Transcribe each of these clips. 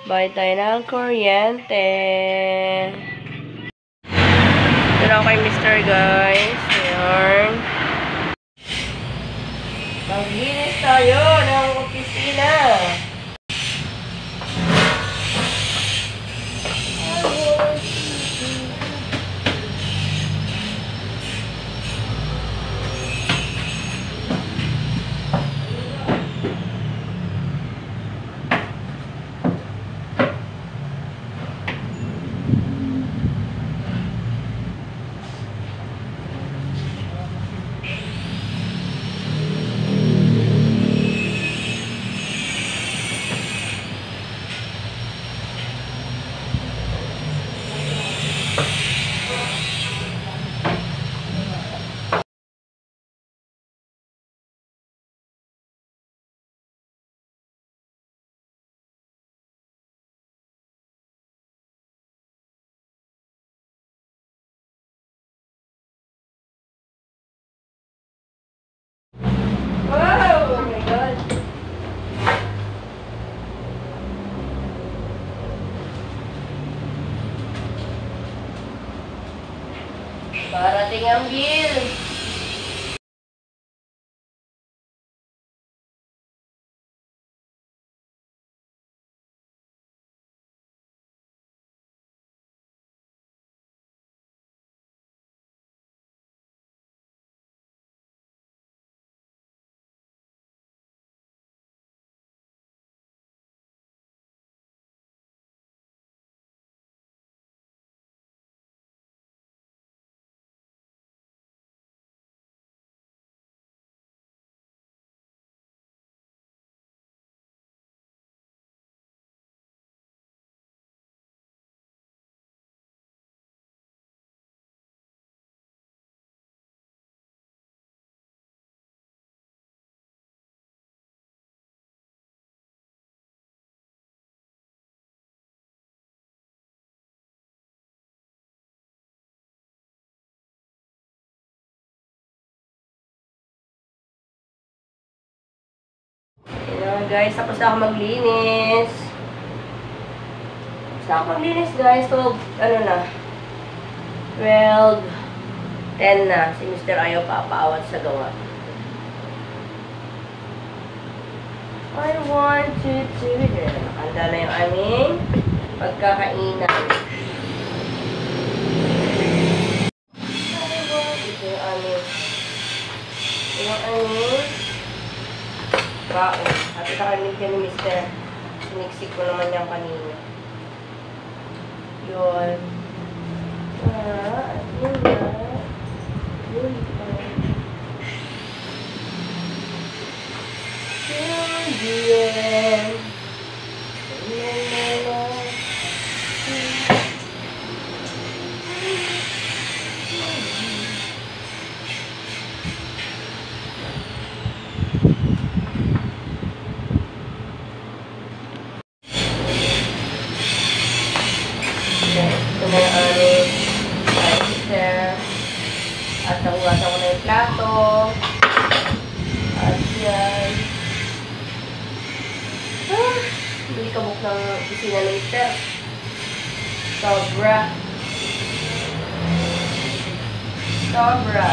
Buy tayo ng kuryente. Ito na kay Mr. guys. Ayan. Maglinis tayo ng opisina. Wow! Oh my God! Parating ang bill! Ayan guys, tapos na ako maglinis. Tapos na ako maglinis guys. So, ano na? 12, 10 na. Si Mr. ayaw papaawat sa gawa. I want you to hear. Handa na yung aming pagkakainan. I want you to yung aming baon. At ito kami dyan ni Mr. Siniksik ko naman yung kanina. Yun. Yun na. Yun na. Yun. Ito na yung aming sister. At nakuwasan ko na yung plato. At yan. Hindi kabuk ng opisina ng mister. Sobra. Sobra.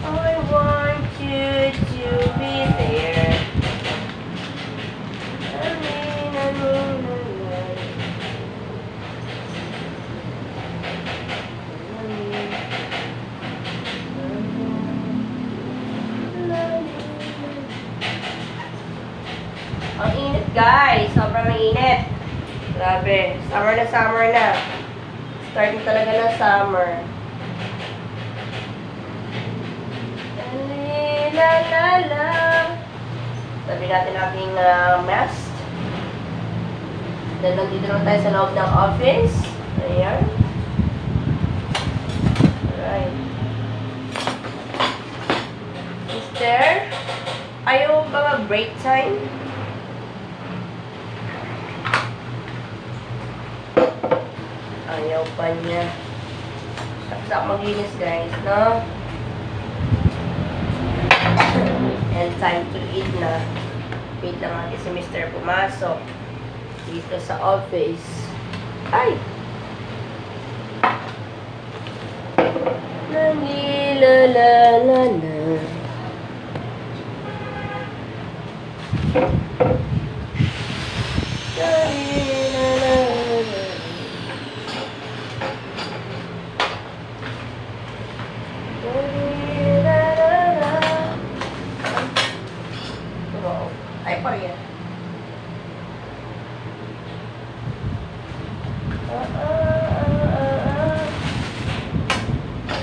I want you to be there. Ang init guys, sobrang init. Grabe, summer na. Starting talaga ng summer. La la la. Sabi natin ating mask. Then nandito naman tayo sa loob ng office. Ayan. Alright. Mister, ayaw ba mag-break time? Ayaw pa niya. Tapos ako maglinis guys, no? And time to eat na. Wait lang natin si Mr. pumasok dito sa office. Ay! Nanilalalala. Ay, pa yan.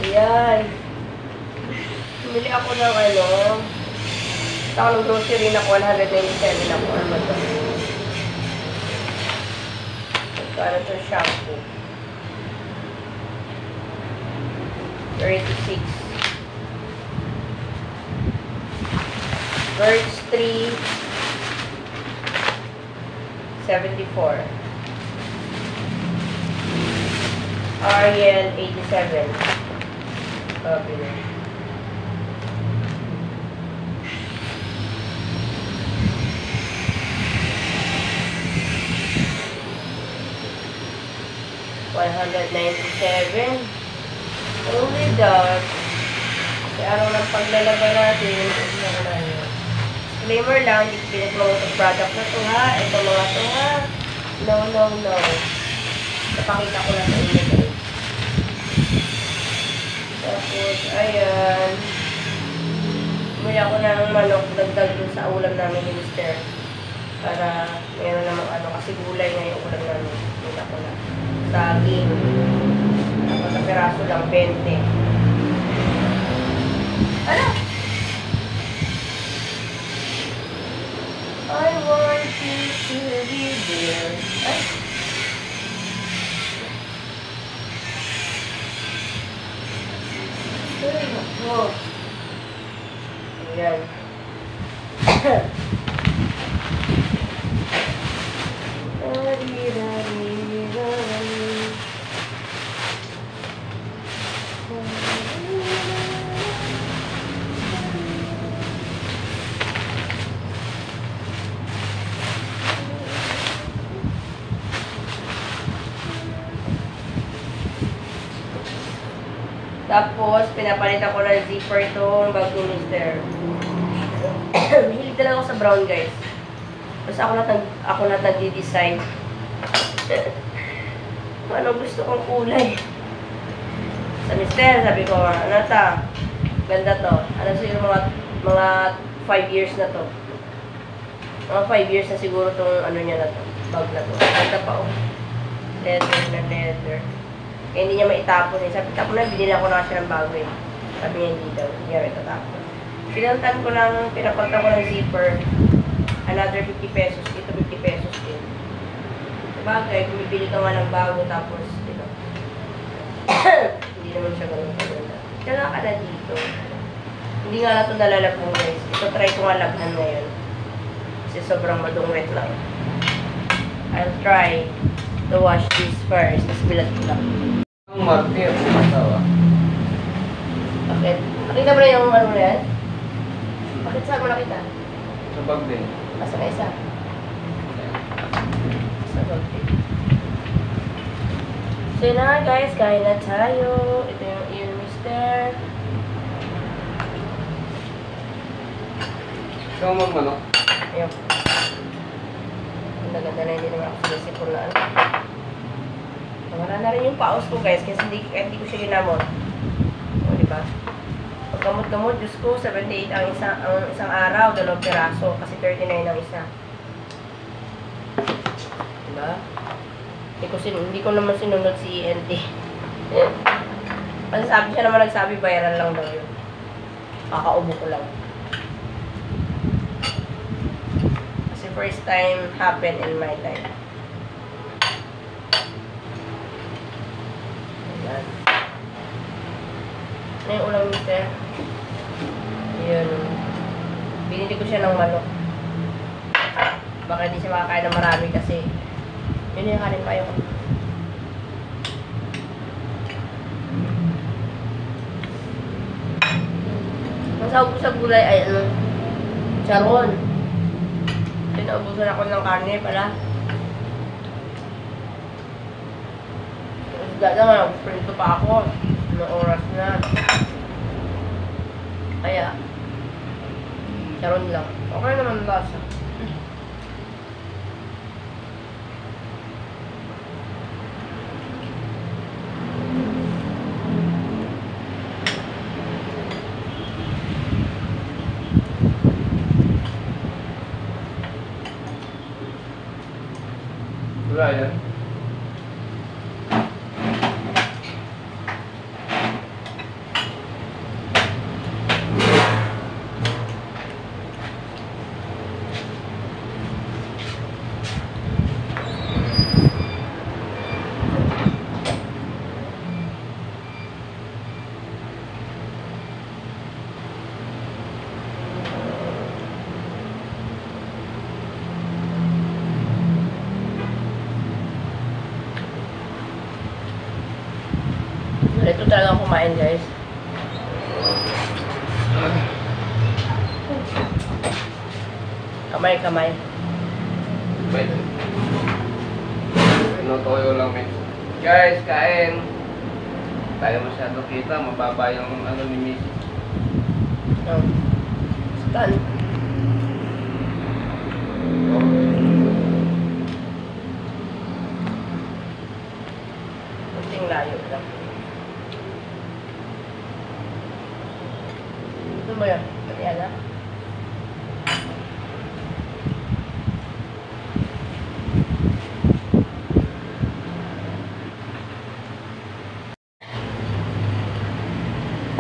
Ayan. Bumili ako ng ano. Saka ng grocery na 197 ako. Ano ba ito? Magkano ito shampoo? 36. Birch 3. 74. Ariel 87. Sabi na. $197. Only that. Kasi araw ng paglalaban natin. Disclaimer lang, hindi pilit mga itong product na ito ha. Ito mga ito ha. No, no, no. Napakita ko na sa inyo guys. Tapos, ayan. Bumili ako ng manok. Dagdag dun sa ulam namin ni Mr. Para mayroon namang ano. Kasi gulay na yung ulam namin. Bumili ko na. Saging. Tapos sa peraso lang, 20. Ano? I want you to be there. Ay. Ay, ako. Ayan. Tapos, pinapalitan ko ng zipper itong bag ni Mr. Mahilig talaga ako sa brown, guys. Basta ako na nag-decide. Kung ano gusto kong kulay. Sa Mr. sabi ko, ano ta? Ganda to. Ano siguro mga 5 years na to. Mga 5 years na siguro tong ano niya na to. Bag na to. Ganda pa oh. Leather na leather. Kaya hindi niya maitapon eh. Sabi, tapon na, binila ko na siya ng bago eh. Sabi niya hindi daw. Hindi niya itatapon. Pinaltan ko lang, pinapaltan ko ng zipper. Another 50 pesos. Ito 50 pesos din. Sabagay, kung bibili ka nga ng bago tapos, dito. Hindi naman siya ganun kaganda. Kaya ka na dito. Hindi nga na ito nalalabong guys. Ito try ko nga labhan ngayon. Kasi sobrang madungwet lang. I'll try to wash this first. Tapos bilat ko lang. Ang Marte, ang kumatawa. Bakit? Nakita mo na yung ano na yan? Bakit saan mo nakita? Sa bag din. Basta na isa. Sa bag din. So yun na guys, kain na tayo. Ito yung ear mister. Ikaw magmanok. Ayun. Ang ganda na hindi naman ako sinisipon na ano. Wala na rin yung paus ko guys kasi hindi ko siya ginamot. O diba? Pagkamot-gamot, Diyos ko, 78 ang isang araw, 2 piraso kasi 39 ang isa. Diba? Hindi ko naman sinunod si ENT. Kasi sabi siya naman nagsabi, viral lang daw yun. Kakaubo ko lang. Kasi first time happened in my life. Ayan. Ano yung ulam nito? Ayan. Binili ko siya ng manok. Baka hindi siya makakain ng marami kasi yun yung kanin pa yung masahog ko sa gulay ay ano Sharon. Pinaubusan ako ng karne pala. Isda naman, prito pa ako. Anong oras na. Kaya, Sharon lang. Okay naman lasa. Wala yan. Ito talaga kumain, guys. Kamay. Pwede. Pinutoyo lang eh. Guys, kain. Tayo masyado kita, mababa yung ano ni Mrs. Oh. Stand. Kunting layo lang. Ito mo yan? Kaya na?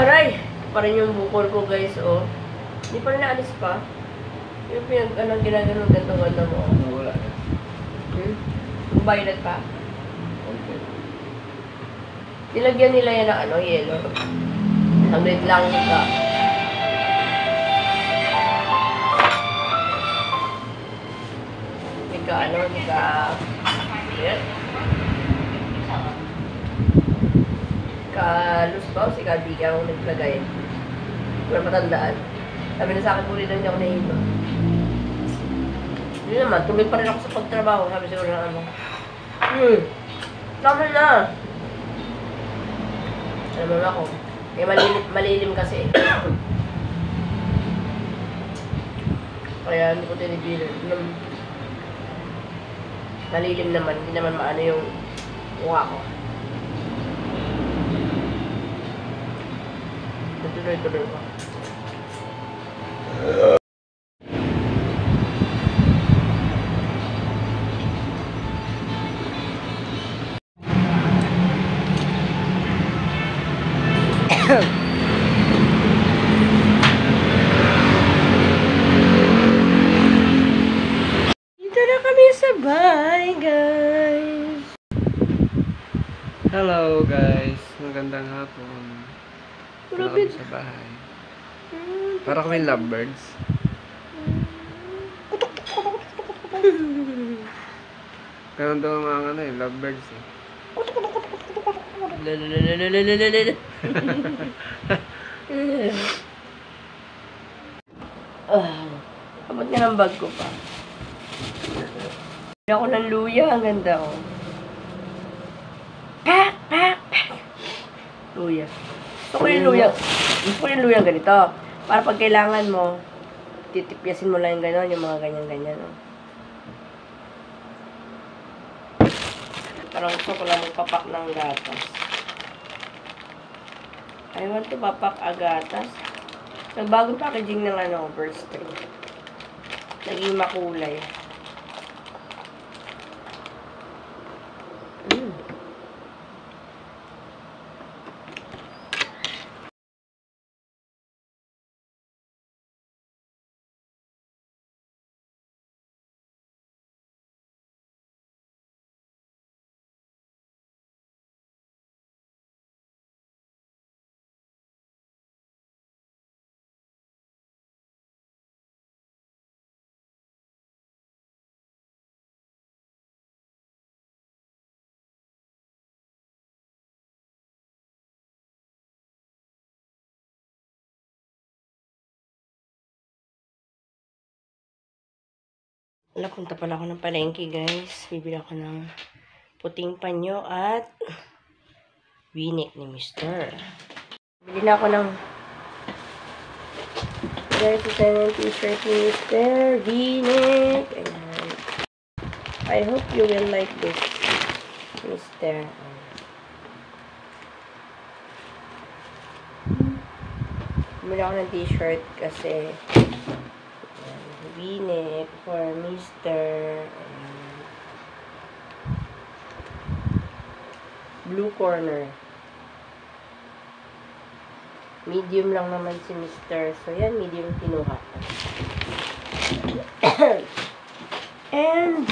Aray! Pa rin yung bukol ko, guys, oh. Hindi pa rin naalis pa. Yung ginagano ganda mo, oh. Wala yan. Violet pa. Okay. Nilagyan nila yan ng yellow. Ang red lang ka. Kalus ba o si Kalbika ang naglagay? Hindi ko na matandaan. Sabi na sa akin, huli lang niya ako nahiba. Hindi naman, tuloy pa rin ako sa pagtrabaho. Sabi siguro na ano. Tama na. Alam mo na ako. Eh, malilim kasi. Kaya hindi ko tinipilan. Malilim naman. Hindi naman maano yung mukha ko. Tuloy-tuloy ko. Dito na kami sa bahay, guys. Hello guys, magandang hapon. Wala kami sa bahay. Para kami lovebirds. Ganun daw ang mga ano eh, lovebirds eh. Abot nga ng bag ko pa. Hindi ako ng luya. Ang ganda ko. Pak! Pak! Pak! Luya. Gusto ko yung luya ganito. Para pag kailangan mo, titipyasin mo lang yung gano'n, yung mga ganyan-ganyan. Oh. Parang gusto ko lang magpapak ng gatas. I want to papak agatas. Nagbagong packaging ng Burst 3. Naging makulay. Wala, punta pala ako ng palengke, guys. Bibili ako ng puting panyo at winik ni Mr. Bili na ako ng guys, ito yung t-shirt ni Mr. Winik. Ayan. I hope you will like this, Mr. Bili ako ng t-shirt kasi Winik for Mr. Blue corner. Medium lang naman si Mr. So, yan, medium kinuha ko. And,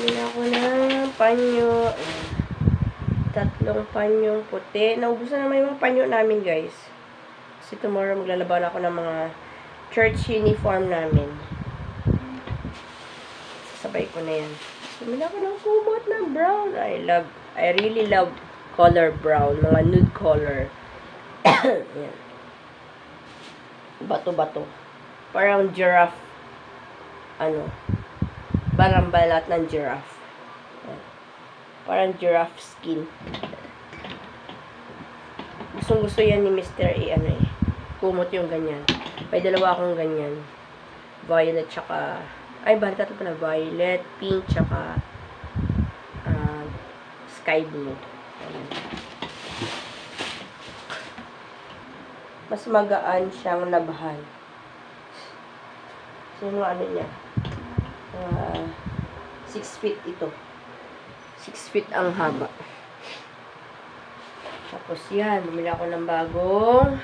nila ko ng panyo. Tatlong panyong puti. Naubusan naman yung mga panyo namin, guys. Kasi tomorrow maglalaban ako ng mga church uniform namin. Sasabay ko na yan. Sumila ko ng kumot na brown. I really love color brown. Mga nude color. Yan. Bato-bato. Parang giraffe. Parang balat ng giraffe. Yan. Parang giraffe skin. Gustong-gusto yan ni Mr. Kumot yung ganyan. May dalawa akong ganyan. Violet tsaka bali tatlo pala. Violet, pink, tsaka sky blue. Ayan. Mas magaan siyang labahan. So, yung niya. 6 feet ito. 6 feet ang haba. Tapos yan, bumili ako ng bagong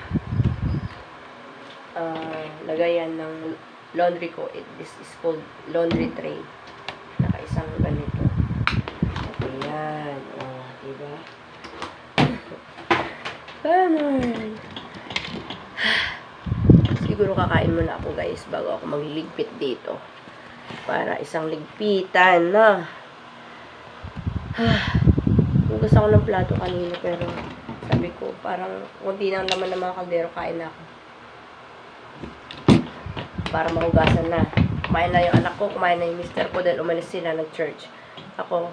lagayan ng laundry ko. This is called laundry tray. Nakaisang ganito. Ayan. Diba? Ganun. Siguro kakain muna ako, guys, bago ako magligpit dito. Para isang ligpitan na. Hugas ako ng plato kanina, pero sabi ko, parang kunti na naman ng mga kaldero, kain na ako. Para mahugasan na. Kumain na yung anak ko, kumain na yung mister ko dahil umalis sila ng church. Ako,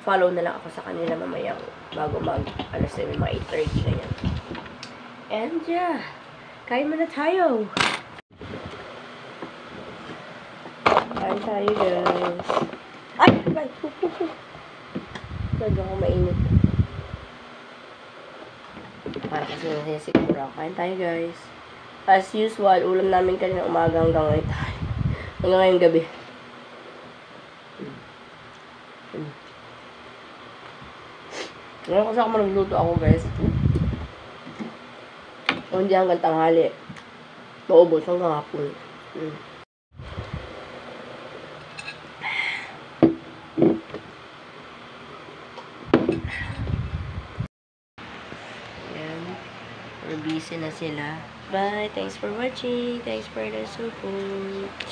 follow na lang ako sa kanila mamayang bago alas na mga 8:30 ganyan. And yeah, kain muna tayo. Kain tayo, guys. Ay! Lagi ako mainit. Para kasi nasisigura. Kain tayo, guys. As usual, ulam namin kanina umaga hanggang ngayon tayo. Hanggang ngayong gabi. Ngayon kasi ako nagluto ako, guys. O hindi hanggang tanghali. Maubos hanggang hapon. Ayan. Busy na sila. Bye. Thanks for watching. Thanks for the support.